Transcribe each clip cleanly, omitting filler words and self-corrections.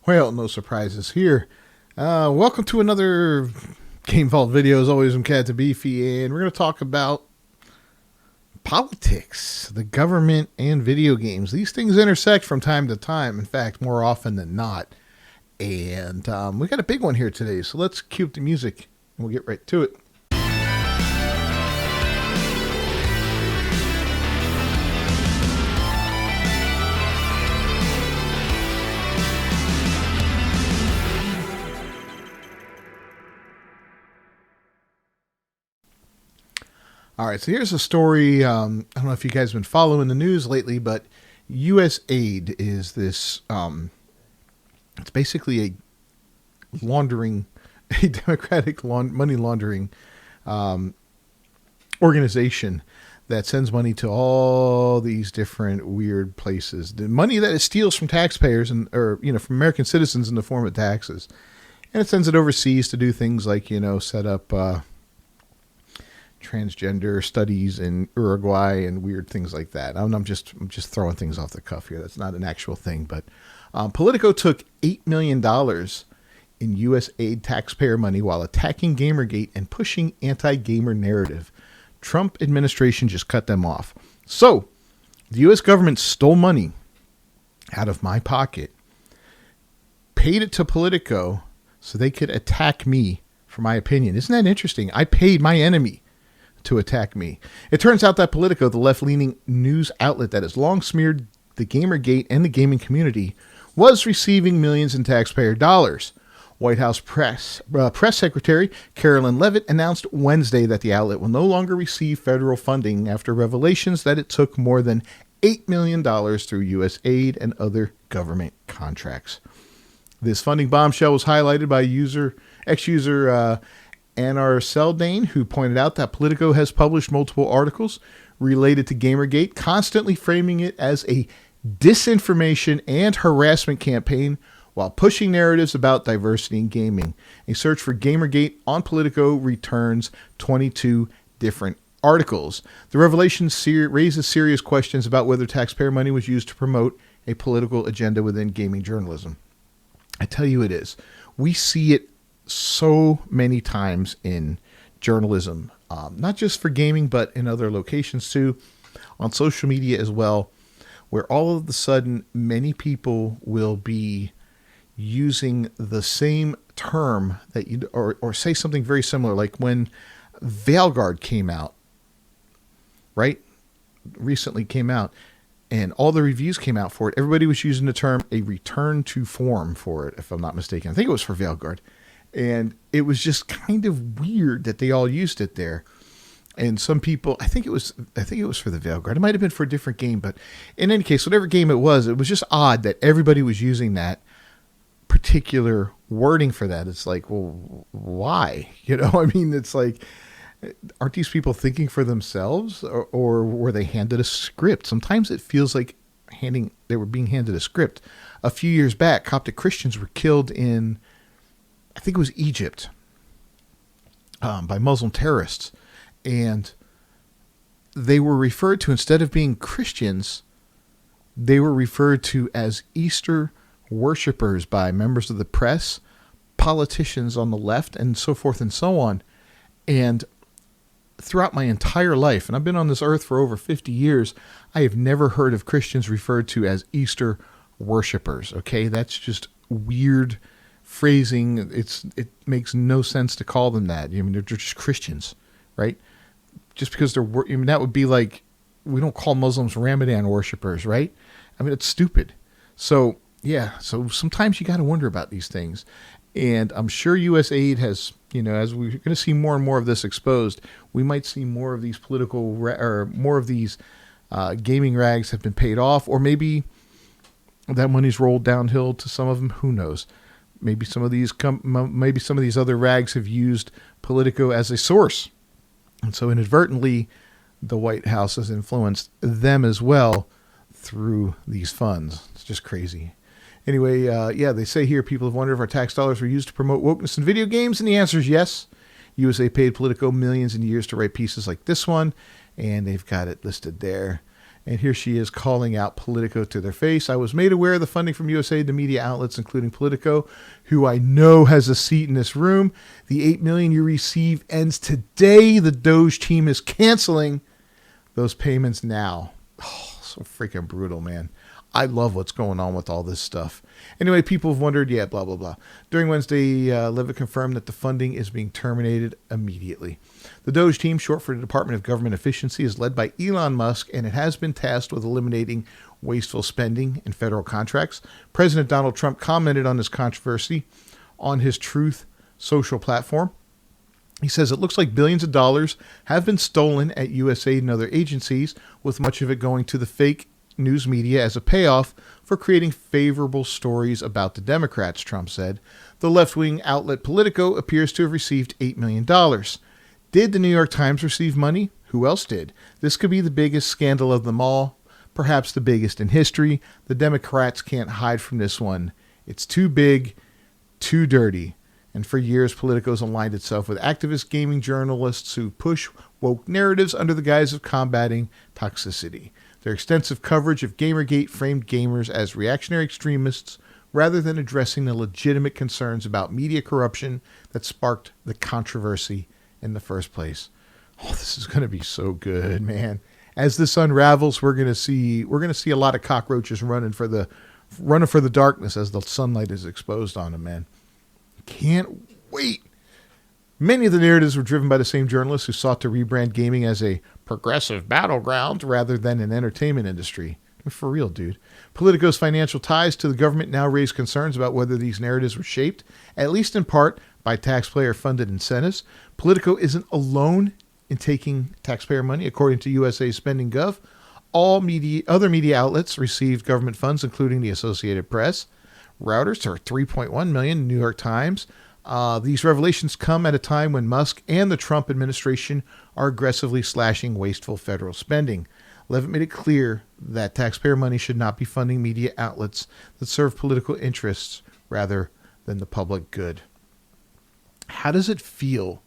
Well, no surprises here. Welcome to another Game Vault video. As always, I'm Cat to Beefy, and we're going to talk about politics, the government, and video games. These things intersect from time to time. In fact, more often than not. And we got a big one here today, so let's cue up the music, and we'll get right to it. All right, so here's a story. I don't know if you guys have been following the news lately, but USAID is this, it's basically a democratic money laundering organization that sends money to all these different weird places. The money that it steals from taxpayers or from American citizens in the form of taxes. And it sends it overseas to do things like, set up transgender studies in Uruguay and weird things like that. I'm just throwing things off the cuff here. That's not an actual thing, but Politico took $8 million in USAID taxpayer money while attacking Gamergate and pushing anti-gamer narrative. Trump administration just cut them off. So the U.S. government stole money out of my pocket, paid it to Politico so they could attack me for my opinion. Isn't that interesting? I paid my enemy to attack me. It turns out that Politico, the left-leaning news outlet that has long smeared the Gamergate and the gaming community, was receiving millions in taxpayer dollars. White House press secretary Carolyn Leavitt announced Wednesday that the outlet will no longer receive federal funding after revelations that it took more than $8 million through USAID and other government contracts. This funding bombshell was highlighted by ex-user Anar Seldane, who pointed out that Politico has published multiple articles related to Gamergate, constantly framing it as a disinformation and harassment campaign while pushing narratives about diversity in gaming. A search for Gamergate on Politico returns 22 different articles. The revelation raises serious questions about whether taxpayer money was used to promote a political agenda within gaming journalism. I tell you it is. We see it so many times in journalism, not just for gaming, but in other locations too, on social media as well, where all of a sudden many people will be using the same term that or say something very similar, like when Veilguard came out, right? Recently came out, and all the reviews came out for it. Everybody was using the term a return to form for it, if I'm not mistaken. I think it was for Veilguard. And it was just kind of weird that they all used it there. And some people, I think it was for the Veilguard. It might have been for a different game, but in any case, whatever game it was just odd that everybody was using that particular wording for that. It's like, well, why? I mean, it's like, aren't these people thinking for themselves, or were they handed a script? Sometimes it feels like they were being handed a script. A few years back, Coptic Christians were killed in, I think it was Egypt, by Muslim terrorists. And they were referred to, instead of being Christians, they were referred to as Easter worshipers by members of the press, politicians on the left, and so forth and so on. And throughout my entire life, and I've been on this earth for over 50 years, I have never heard of Christians referred to as Easter worshipers. Okay, that's just weird phrasing. It makes no sense to call them that. I mean, they're just Christians, right? Just because that would be like, we don't call Muslims Ramadan worshipers, right? I mean, it's stupid. So yeah, so sometimes you got to wonder about these things. And I'm sure USAID has, as we're going to see more and more of this exposed, we might see more of these more of these gaming rags have been paid off, or maybe that money's rolled downhill to some of them. Who knows? Maybe some of these other rags have used Politico as a source. And so inadvertently, the White House has influenced them as well through these funds. It's just crazy. Anyway, they say here, people have wondered if our tax dollars were used to promote wokeness in video games, and the answer is yes. USA paid Politico millions in years to write pieces like this one, and they've got it listed there. And here she is calling out Politico to their face. I was made aware of the funding from USAID to media outlets, including Politico, who I know has a seat in this room. The $8 million you receive ends today. The Doge team is canceling those payments now. Oh, so freaking brutal, man. I love what's going on with all this stuff. Anyway, people have wondered, blah, blah, blah. During Wednesday, Levitt confirmed that the funding is being terminated immediately. The Doge team, short for the Department of Government Efficiency, is led by Elon Musk, and it has been tasked with eliminating wasteful spending in federal contracts. President Donald Trump commented on this controversy on his Truth Social platform. He says it looks like billions of dollars have been stolen at USAID and other agencies, with much of it going to the fake news media as a payoff for creating favorable stories about the Democrats, Trump said. The left-wing outlet Politico appears to have received $8 million. Did the New York Times receive money? Who else did? This could be the biggest scandal of them all, perhaps the biggest in history. The Democrats can't hide from this one. It's too big, too dirty. And for years, Politico's aligned itself with activist gaming journalists who push woke narratives under the guise of combating toxicity. Their extensive coverage of Gamergate framed gamers as reactionary extremists rather than addressing the legitimate concerns about media corruption that sparked the controversy in the first place. Oh, this is going to be so good, man. As this unravels, we're going to see a lot of cockroaches running for the darkness as the sunlight is exposed on them, man. Can't wait. Many of the narratives were driven by the same journalists who sought to rebrand gaming as a progressive battleground rather than an entertainment industry. For real, dude. Politico's financial ties to the government now raise concerns about whether these narratives were shaped, at least in part, by taxpayer-funded incentives. Politico isn't alone in taking taxpayer money, according to USA Spending Gov. Other media outlets received government funds, including the Associated Press. Routers are $3.1 million, New York Times. These revelations come at a time when Musk and the Trump administration are aggressively slashing wasteful federal spending. Levitt made it clear that taxpayer money should not be funding media outlets that serve political interests rather than the public good. How does it feel?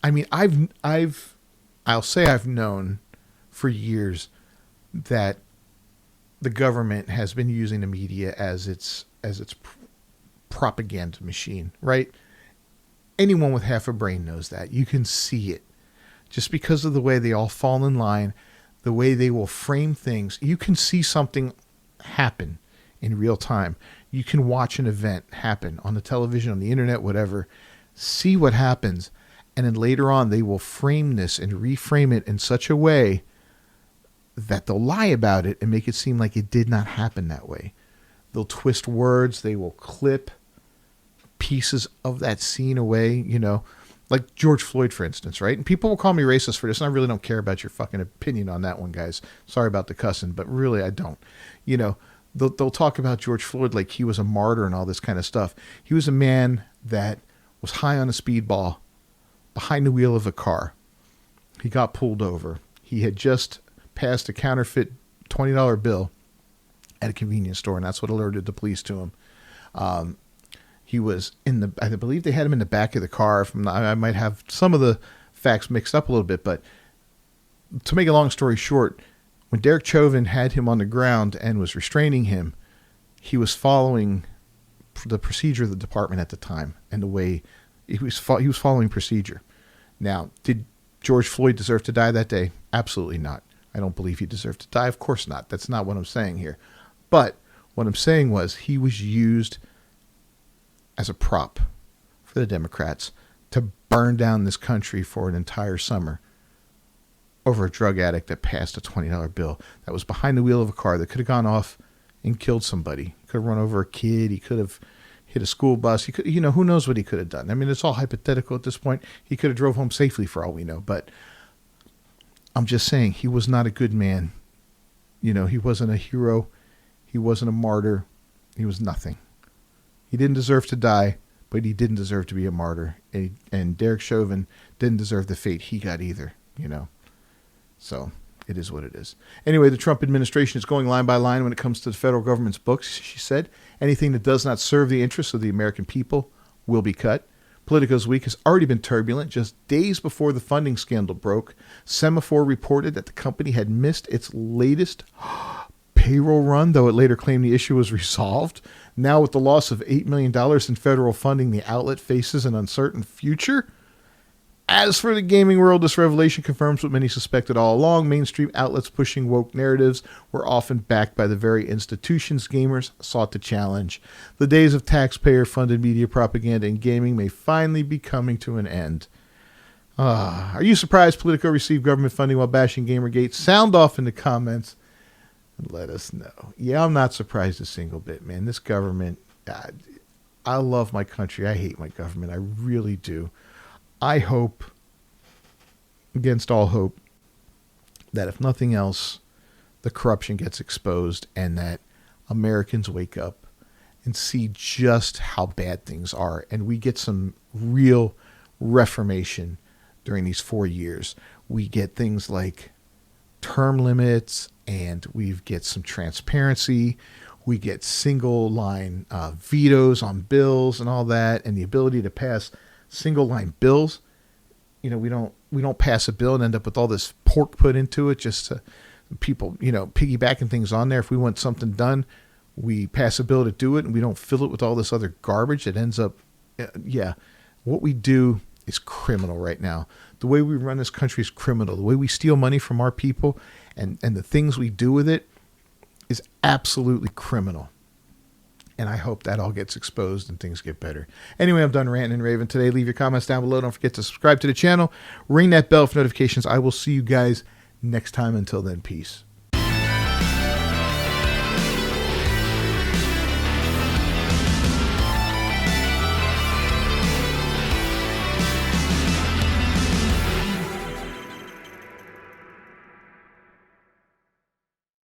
I mean, I'll say I've known for years that the government has been using the media as its propaganda machine, right? Anyone with half a brain knows that. You can see it. Just because of the way they all fall in line, the way they will frame things, you can see something happen in real time. You can watch an event happen on the television, on the internet, whatever, see what happens, and then later on they will frame this and reframe it in such a way that they'll lie about it and make it seem like it did not happen that way. They'll twist words, they will clip pieces of that scene away, like George Floyd, for instance, right? And people will call me racist for this, and I really don't care about your fucking opinion on that one, guys. Sorry about the cussing, but really I don't. They'll talk about George Floyd like he was a martyr and all this kind of stuff. He was a man that was high on a speedball behind the wheel of a car. He got pulled over. He had just passed a counterfeit $20 bill at a convenience store, and that's what alerted the police to him. He was I believe they had him in the back of the car. I might have some of the facts mixed up a little bit, but to make a long story short, when Derek Chauvin had him on the ground and was restraining him, he was following the procedure of the department at the time, and the way he was following procedure. Now, did George Floyd deserve to die that day? Absolutely not. I don't believe he deserved to die. Of course not. That's not what I'm saying here. But what I'm saying was he was used as a prop for the Democrats to burn down this country for an entire summer over a drug addict that passed a $20 bill that was behind the wheel of a car that could have gone off and killed somebody. He could have run over a kid. He could have hit a school bus. He could, who knows what he could have done. I mean, it's all hypothetical at this point. He could have drove home safely for all we know, but I'm just saying he was not a good man. He wasn't a hero. He wasn't a martyr. He was nothing. He didn't deserve to die, but he didn't deserve to be a martyr. And Derek Chauvin didn't deserve the fate he got either, So it is what it is. Anyway, the Trump administration is going line by line when it comes to the federal government's books, she said. Anything that does not serve the interests of the American people will be cut. Politico's week has already been turbulent. Just days before the funding scandal broke, Semaphore reported that the company had missed its latest payroll run, though it later claimed the issue was resolved. Now, with the loss of $8 million in federal funding, the outlet faces an uncertain future. As for the gaming world, this revelation confirms what many suspected all along. Mainstream outlets pushing woke narratives were often backed by the very institutions gamers sought to challenge. The days of taxpayer-funded media propaganda in gaming may finally be coming to an end. Are you surprised Politico received government funding while bashing Gamergate? Sound off in the comments and let us know. Yeah, I'm not surprised a single bit, man. This government, I love my country. I hate my government. I really do. I hope, against all hope, that if nothing else, the corruption gets exposed and that Americans wake up and see just how bad things are. And we get some real reformation during these 4 years. We get things like term limits, and we get some transparency. We get single line vetoes on bills and all that, and the ability to pass single line bills. You know, we don't pass a bill and end up with all this pork put into it just to people, piggybacking things on there. If we want something done, we pass a bill to do it, and we don't fill it with all this other garbage that ends up, what we do is criminal right now. The way we run this country is criminal. The way we steal money from our people and the things we do with it is absolutely criminal. And I hope that all gets exposed and things get better. Anyway, I'm done ranting and raving today. Leave your comments down below. Don't forget to subscribe to the channel. Ring that bell for notifications. I will see you guys next time. Until then, peace.